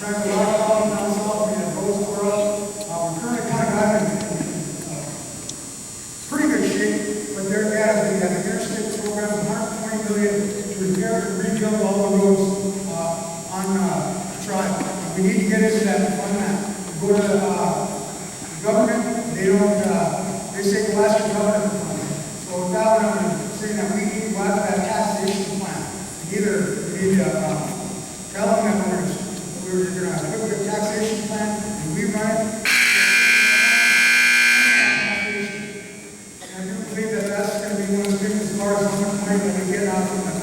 trying to lock all of us off, we have roads tore up. We're currently kind of got in pretty good shape, but there has been an interstate program, 120 million to repair and rebuild all the roads on the tribe. We need to get into that fund that. Go to the government, they don't, they say go ask your governor for money. So with that one, I'm saying that we need to go after that taxation plan. Either we need to tell them that we're going to put a taxation plan and we run it. And I do believe that that's going to be one of the things as far as how much money that we get out from the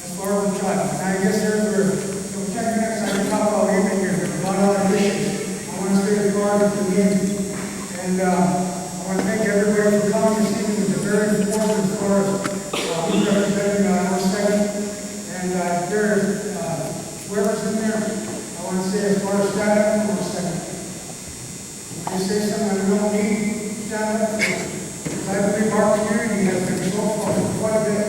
as far as the tribe. And I guess there's where, so 10 minutes I can talk about anything here. There's a lot of other issues. I want to stay as far as the game. And I want to thank everybody for coming this evening. It's very important as far as who's representing our segment. And whoever's in there, I want to say as far as stand up for a second. When they say something that we don't need, stand up for. Because I believe our community has been so far quite a bit.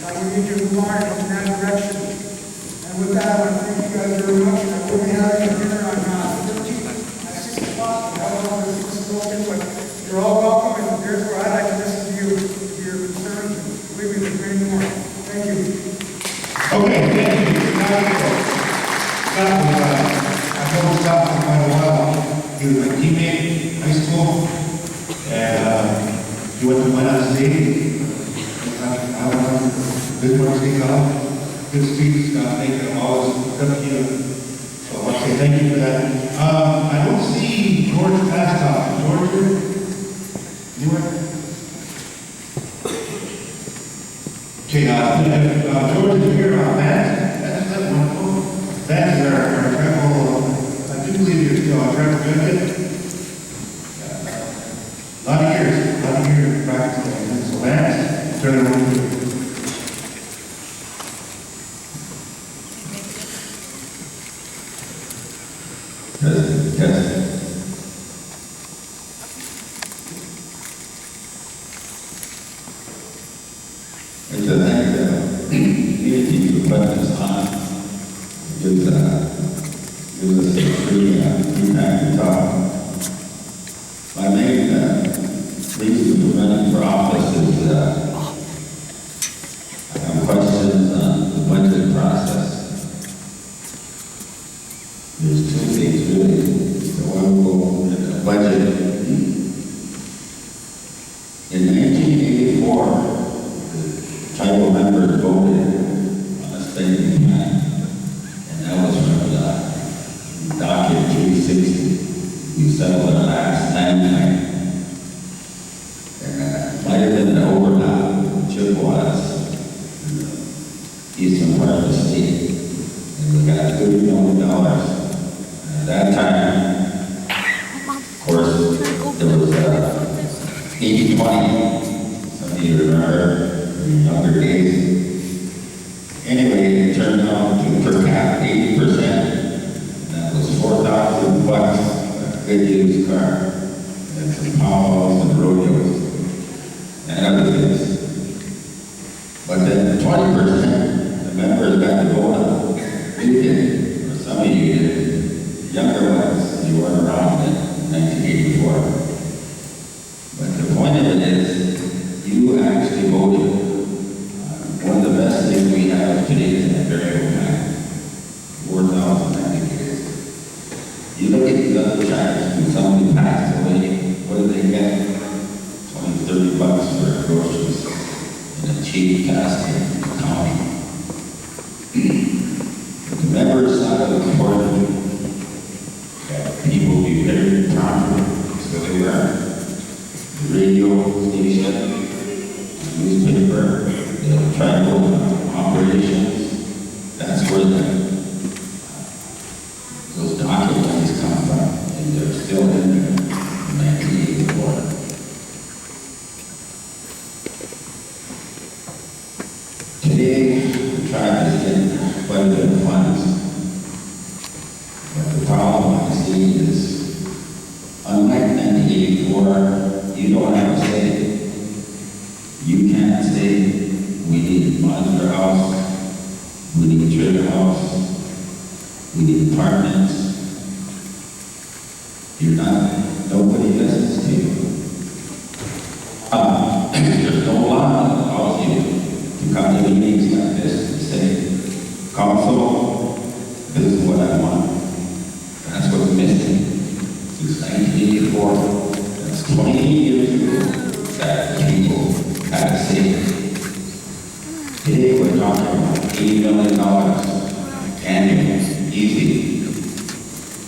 We need to move on in that direction. And with that, I want to thank you guys very much. I will be having a dinner on 13th at 6 o'clock. I don't know if this is open, but you're all welcome. And there's where I'd like to listen to you, your concerns, and believe me, there's many more. Thank you. Okay, thank you. I've known Scott for quite a while. He was my teammate in high school, and he went to Winona State. Good work, good speech, thank you, always looked up to you. So I want to say thank you for that. I don't see George Pastoff. George here? Anywhere? Okay, George is here. That's wonderful. That's our travel. I do believe you're still on travel good. A lot of years practicing. So Vance, turn it over to you. Yes. It's a thing that community to put us on. Gives us a free time to talk. My main reason for running for office is I have questions on the budget process. There's two things really. So one will go in the budget. In 1984, the tribal members voted on a spending plan, and that was from the document 360. We settled our last land plan. And might have been an overlap with Chippewas in the eastern part of the state. And we got $30 million. At that time, of course, there was 80-20. Some of you remember in younger days. Anyway, it turned out to per cap 80%. And that was $4,000 a good used car. And some powwows and rodeos and other things. But then 20%, the members got to vote on. You did, or some of you did. Younger ones, you weren't around in 1984. But the point of it is, you actually voted. One of the best things we have today is that burial plan. 4,000 activities. You look at these other tribes, when somebody passed away, what do they get? 20, $30 for groceries in a cheap casket in the county. The members out of the board, people be very proud, so they were. The radio station, the newspaper, the tribal operations, that's where those documents come from, and they're still in there in 1984. Today, the tribe is getting quite a bit of funds. But the problem I see is, unlike 1984, you don't have a say. You can't say, we need a modular house, we need a trailer house, We need apartments. Nobody listens to you. There's no law that allows you to come to meetings like this and say, council, this is what I want. That's what's missing. Since 1984, that's 20 years ago, that people had to say, today we're talking about $80 million annually, easy.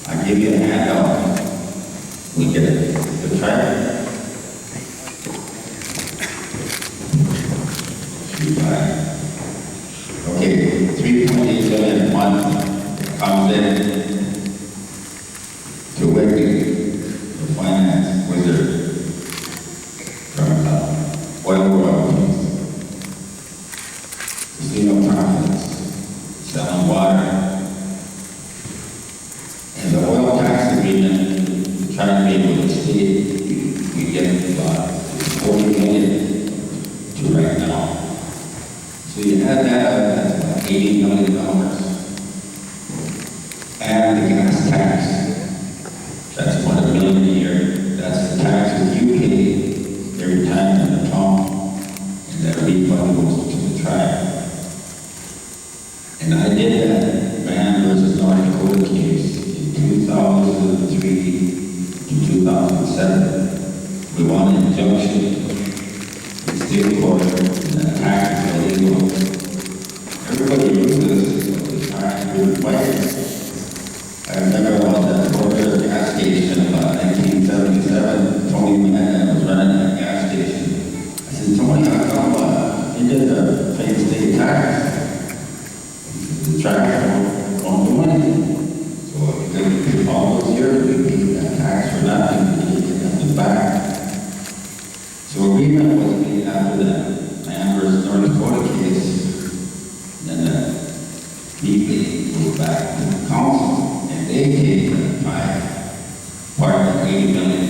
I give you a handout. We get the track. Okay, 3.8 billion a month comes in to Whitby, the finance wizard from oil royalties, casino profits, selling water, and the oil tax agreement, trying to be with the state, we get about 40 million to right now. So you add that up, that's about $80 million. And the gas tax, that's about $1 million a year. That's the taxes you pay every time in the pump, and that refund goes to the tribe. And I did that Van versus North Dakota case in 2003 to 2007. We won an injunction in state court, and the tax is illegal. Everybody knew this, so the tax was fighting. I remember I was at the gas station about 1977. Tony Mann was running that gas station. I said, Tony, how come you did the pay state tax? The track won't do anything. So all those years we paid that tax for nothing, we didn't get nothing back. So agreement was made after that Mann versus North Dakota case. Then the DP moved back to the council, and they gave the part of 80 million,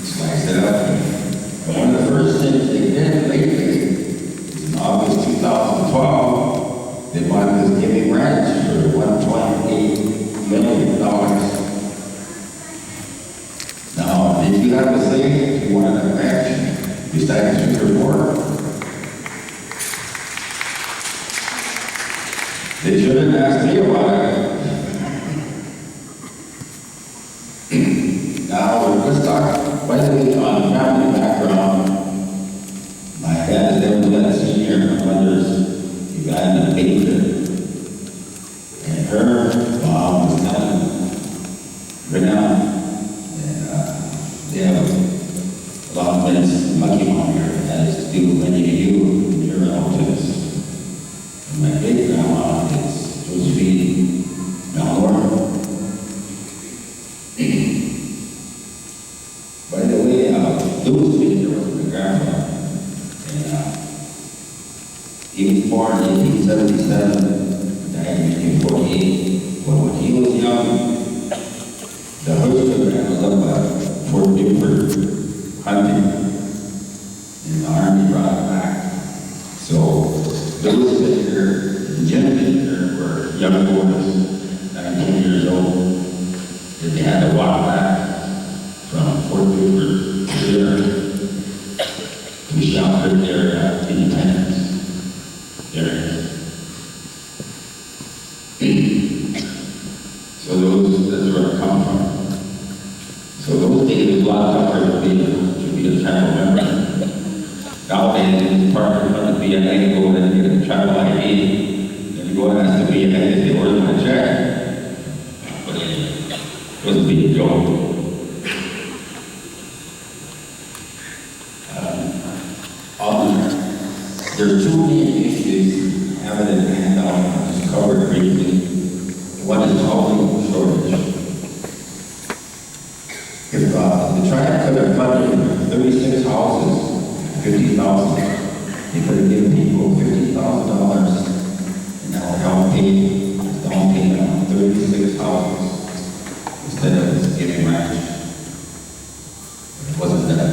sliced it up. And one of the first things they did lately is in August 2012, they bought this Giving Ranch for $1.8 million. Now, did you have to say if you wanted a ranch besides Sugar Fork? They shouldn't ask me about it. Now, let's talk, by the way, on family background. My dad is there with that senior, my mother's Uganda patron. And her mom was telling Renell, and they have a lot of things lucky on here that has to do with many of you and your relatives. And my big grandma is Josephine Malnor. By the way, Louis Victor was my grandfather. And he was born in 1877, died in 1848. But when he was young, the husband ran was up by Fort Buford hunting, and the army brought him back. So Louis Victor and Jim Victor were young boys, 19 years old, and they had to walk back from Fort Buford to there to shelter their independence area. So that's where I come from. So those days was a lot tougher to be a tribal member. Nowadays, it's part of the BNA, you go and you get a tribal ID, then you go and ask the BNA if they order my check. But it was a big joke. There's two main issues I have it in the handout, I'll just cover it briefly. One is housing shortage. If the tribe could have funded 36 houses, 50,000, they could have given people $50,000, and that would help pay the down payment on 36 houses instead of this Giving Ranch. It wasn't that.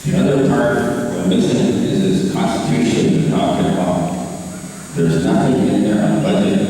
The other part we're missing is this constitution we're talking about. There's nothing in there on budget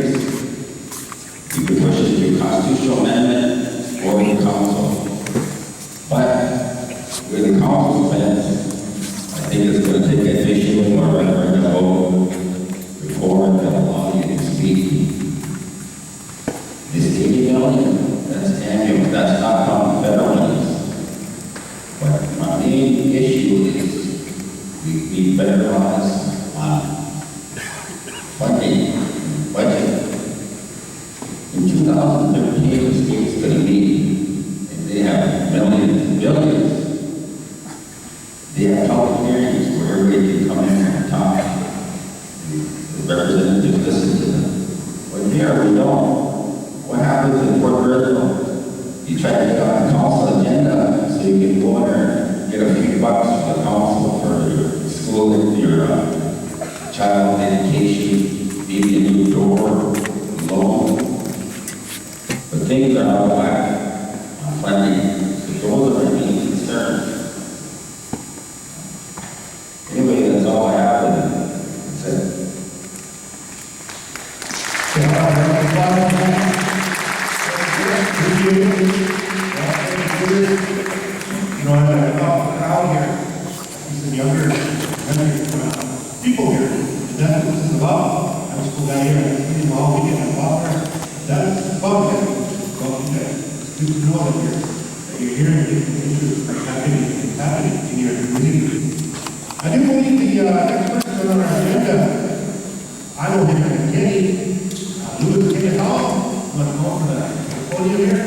carries. You can push it through constitutional amendment or the council. But with the council plans, I think it's going to take a official or referendum vote before it will allow you to speak. This 80 million, that's annual, that's not on federal monies. But my main issue is we need better laws on funding, budget. In 2013, the state's going to meet, and they have millions and billions. They have public hearings where everybody can come in and talk. The representatives listen to them. But here we don't. What happens in Port Rico? You try to get on a council agenda so you can go in there and get a few bucks from the council for your school, your child education, maybe a new door, loan. But things are out of whack on funding. So those are my main concerns. Anyway, that's all I have. And that's it. You know, as I thought the crowd here, some younger people here, and that's what this is about. I'm school guy here, I'm sitting all weekend, I'm out there. That's fun, well, you guys, it's good to know that you're here and getting issues happening in your community. I do believe the next person on our agenda, I will hear from Kenny, Louis Kenny Hall. I'm going to go for the podium here.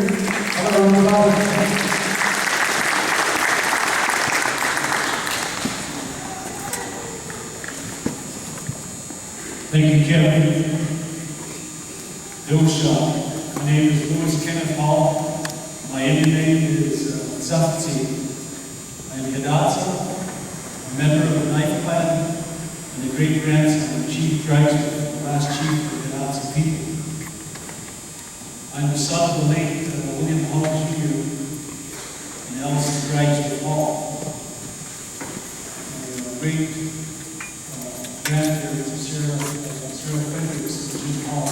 Thank you, Kevin. Dosha. My name is Louis Kenneth Hall. My Indian name is Zafti. I am Hidatsa, a member of the Knife Clan, and the great-grandson of Chief Drysdale, the last chief of the Hidatsa people. I am the son of the late William Hall Jr. and Ellison Drysdale Hall. My great grandparents of Sarah Fredericks and Jim Hall.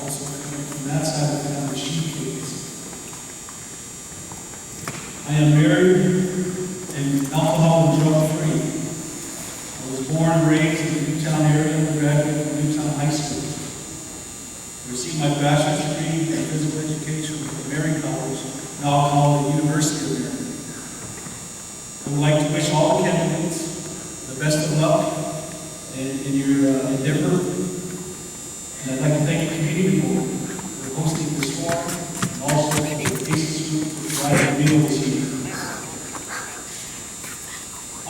Also coming from that side of the family, Sheepgates. I am married and alcohol and drug free. I was born and raised in the Newtown area and graduated from Newtown High School. I received my bachelor's degree in physical education from Mary College, now called the University of Mary. I would like to wish all the candidates the best of luck in your endeavor. And I'd like to thank the community board for hosting this forum, and also the ACES group for providing a meal this evening.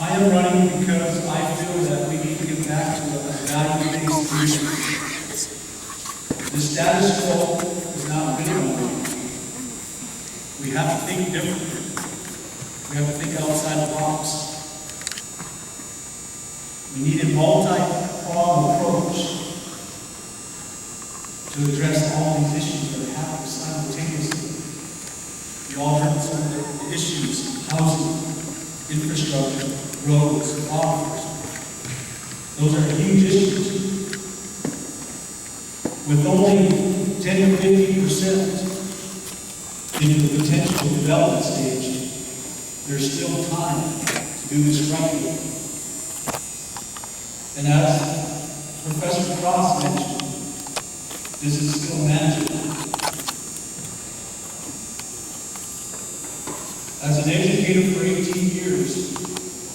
I am running because I feel that we need to get back to a value-based leadership. The status quo is not good enough. We have to think differently. We have to think outside the box. We need a multi-pronged approach to address all these issues that are happening simultaneously. We all heard some of the issues: housing, infrastructure, roads, law enforcement. Those are huge issues. With only 10 to 50% into the potential development stage, there's still time to do this right. And as Professor Cross mentioned, this is still manageable. As an educator for 18 years,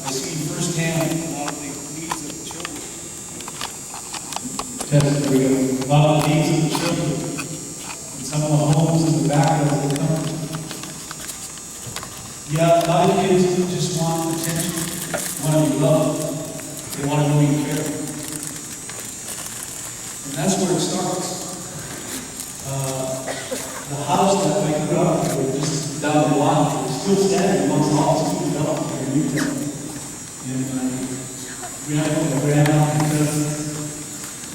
I see firsthand a lot of the needs of the children. A lot of the needs of the children in some of the homes in the back of the country. Yeah, a lot of kids just want attention, want to be loved. They want to know you care. And that's where it starts. The house that I grew up with, just down the block, is still standing amongst all the student development here in Newtown. And we have to put the grant out because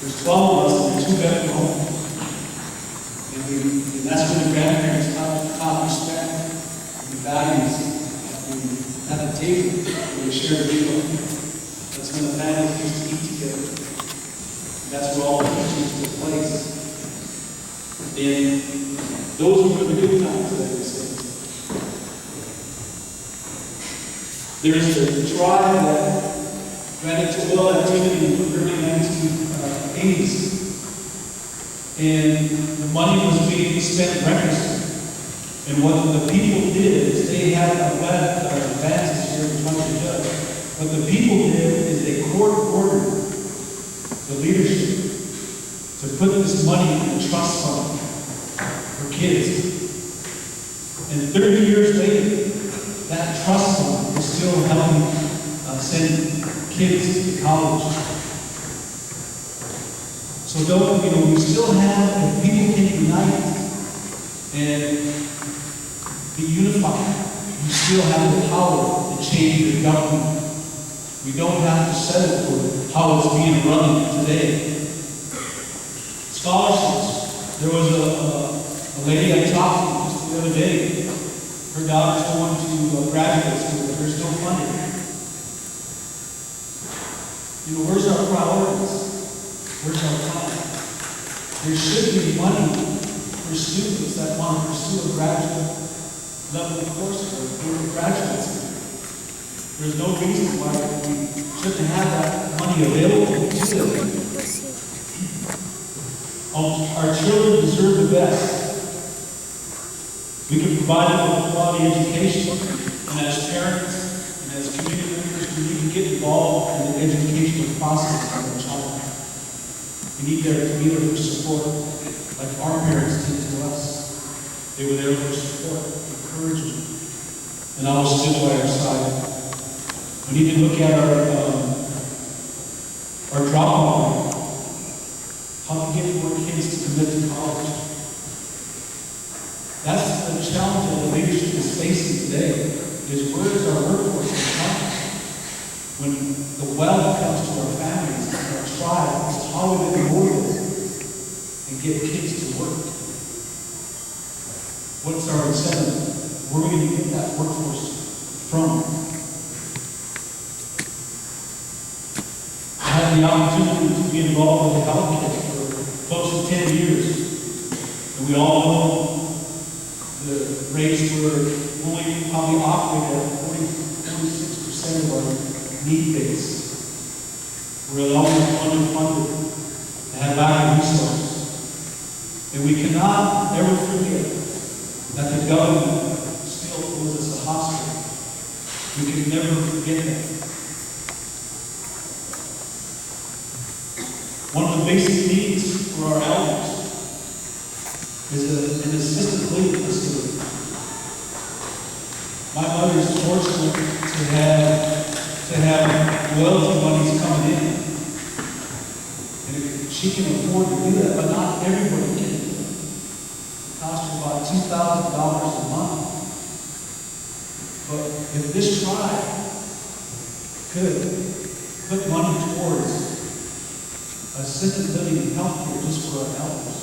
there's 12 of us in a two-bedroom home. And that's where the grandparents taught respect and the values at the table where we share the meal. That's when the families used to eat together. And that's where all the teachings took place. And those were the good times, as I say. There's a tribe that ran into oil activity in the early 1980s. And the money was being spent recklessly. And what the people did is they had a web advances here in front of the judge. What the people did is they court-ordered the leadership to put this money in a trust fund for kids. And 30 years later, that trust fund is still helping send kids to college. So don't, we still have, if people can unite and be unified, you still have the power to change your government. We don't have to settle for how it's being run today. Scholarships. There was a lady I talked to just the other day. Her daughter's going to graduate school, but they're still funded. Where's our priorities? Where's our plan? There should be money for students that want to pursue a graduate level course or graduate school. There's no reason why we shouldn't have that money available to them. Our children deserve the best. We can provide them with a quality education, and as parents and as community members, we need to get involved in the educational process of our child. We need to be there for support, like our parents did to us. They were there for support, encouragement, and always stood by our side. We need to look at our drop-off rate. How to get more kids to commit to college. That's the challenge that the leadership is facing today, is where is our workforce coming? When the wealth comes to our families, our tribes, how are we going to mobilize and get kids to work? What's our incentive? Where are we going to get that workforce from? I had the opportunity to be involved with the healthcare for close to 10 years. And we all know the rates were only probably operated at 46% of our need base. We're always underfunded to have lack of resources. And we cannot ever forget that the government still owes us a hospital. We can never forget that. One of the basic needs for our elders is an assisted living facility. My mother is fortunate to have royalty monies coming in. And she can afford to do that, but not everybody can. It costs her about $2,000 a month. But if this tribe could put money towards assisted living and health care just for our elders,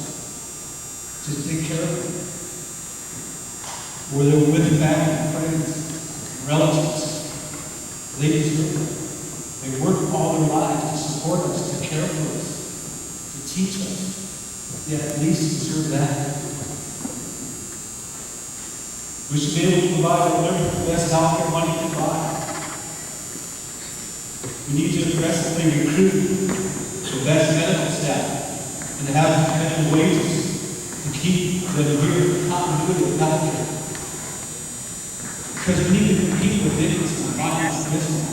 to take care of them, where they're with family, friends, relatives, they deserve it. They work all their lives to support us, to care for us, to teach us. They at least deserve that. We should be able to provide whatever the best health care money can buy. We need to aggressively recruit the best medical staff and to have competitive wages to keep them here for continuity of health care. Because we need to compete with business and finance business.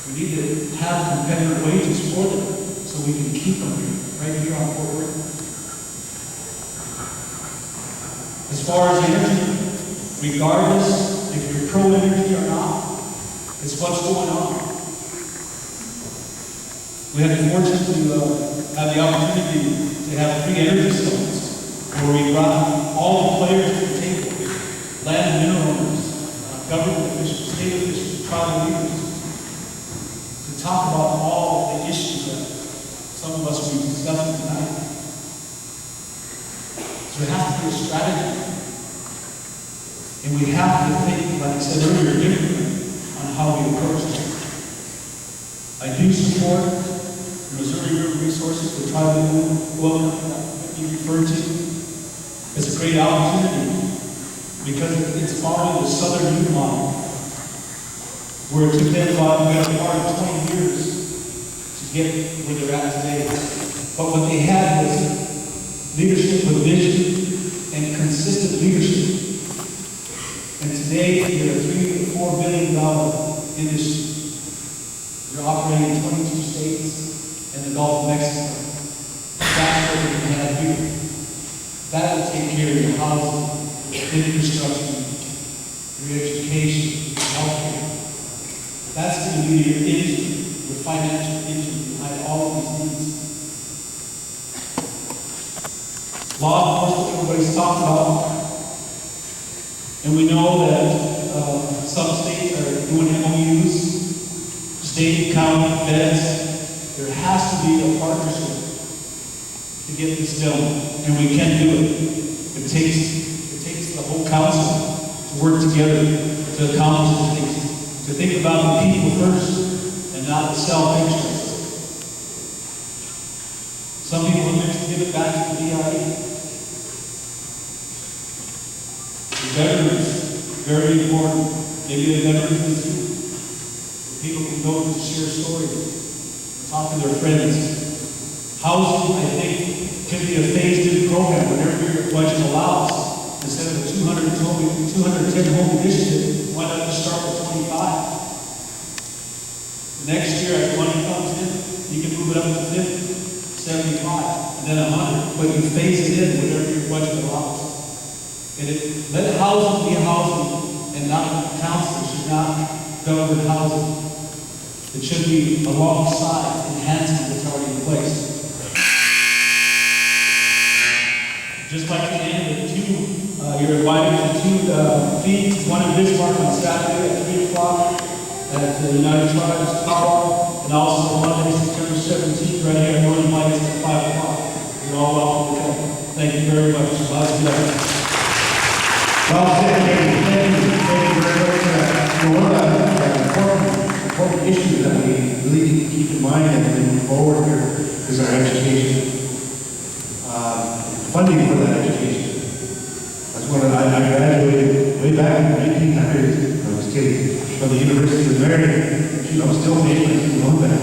We need to have competitive wages for them so we can keep them right here on Fort Worth. As far as energy, regardless if you're pro-energy or not, it's what's going on. We had the fortune to have the opportunity to have 3 energy summits where we brought all the players to the table, land and mineral owners, government officials, state officials, tribal leaders, to talk about all the issues that some of us will be discussing tonight. So it has to be a strategy. And we have to think, like I said earlier, differently on how we approach it. I do support Missouri River Resources, the tribal oil company that referred to. It's a great opportunity because it's following the Southern Youth model, where it took them about a part of 20 years to get where they're at today. But what they had was leadership with vision and consistent leadership. And today, you're a $3 to $4 billion industry. You're operating in 22 states and the Gulf of Mexico. That's what we have here. That will take care of your housing, your infrastructure, your education, your healthcare. That's going to be your engine, your financial engine behind all of these needs. Law enforcement, everybody's talked about. And we know that some states are doing MOUs, state, county, feds. There has to be a partnership to get this done, and we can do it. It takes the whole council to work together to accomplish these things, to think about the people first and not the self-interest. Some people are meant to give it back to the DRE. The veterans, very important. Maybe the veterans institute. People can go to share stories, talk to their friends. Housing, I think, can be a phased-in program whenever your budget allows. Instead of a 210 home initiative, why not just start with 25? The next year, as money comes in, you can move it up to 50, 75, and then 100. But you phase it in whenever your budget allows. And let housing be housing and not the council. It should not govern housing. It should be alongside enhancing what's already in place. Just like the end of you're invited to two feeds, one in Bismarck on Saturday at 3 o'clock at the United Tribes Tower, and also Monday, September 17th, right here at Northern Lights at 5 o'clock. You're all welcome to come. Thank you very much. God's bless. Well said, thank you very much. One of the important issues that we really need to keep in mind as we move forward here is our education. Funding for that education. That's when I graduated way back in the 1800s. I was kidding. From the University of Maryland, still famous and known that.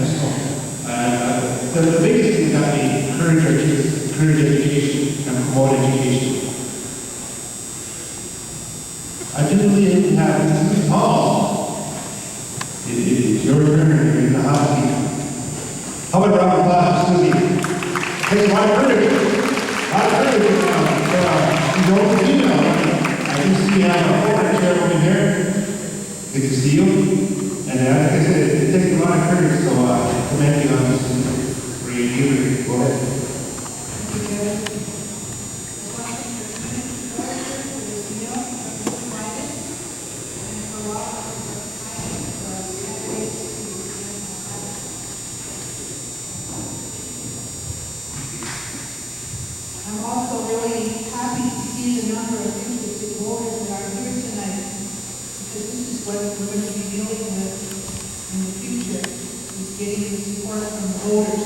So, the biggest thing that we encourage our kids, encourage education and promote education. I didn't have this Paul. It's your turn. You're in the house seat. How about round of applause for Susie? It's my privilege. I can see you have a former chair over here. Good to see you. And like I said, it takes a lot of courage, so commend you on this review. Go ahead. I'm also really happy to see the number of interested voters that are here tonight, because this is what we're going to be dealing with in the future, is getting the support from the voters.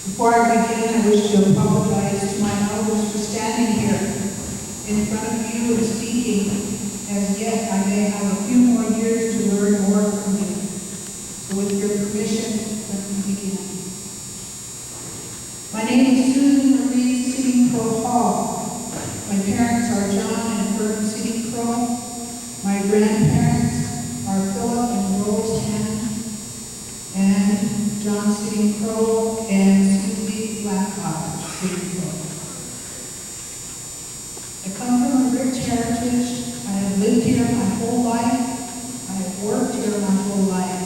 Before I begin, I wish to apologize to my elders for standing here in front of you and speaking, as yet I may have a few more years to learn more from you. So with your permission, let me begin. My name is Susan Marie Sitting Crow Hall. My parents are John and Fern Sitting Crow. My grandparents are Philip and Rose Hand, and John Sitting Crow and Susie Blackhawk Sitting Crow. I come from a rich heritage. I have lived here my whole life. I have worked here my whole life.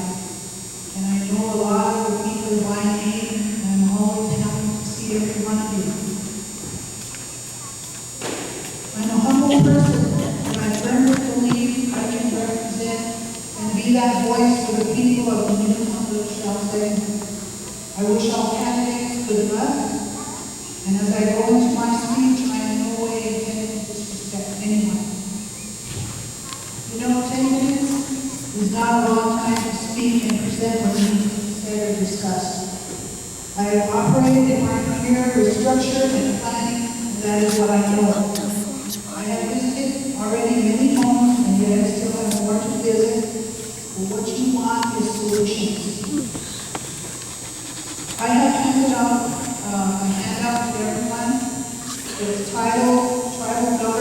And I know a lot of the people by name, and I'm always happy to see every one of you. I'm a humble person, and I firmly believe I can represent and be that voice for the people of the new Humboldt Shell segment. I wish all candidates good luck, and as I go into my speech, I in no way intend to disrespect anyone. 10 minutes is not a long time to speak and present what needs to be said or discussed. I have operated in my career with structure and That is what I know. I have visited already many homes, and yet I still have more to visit. But what you want is solutions. I have handed out a handout to everyone. It's titled Tribal Government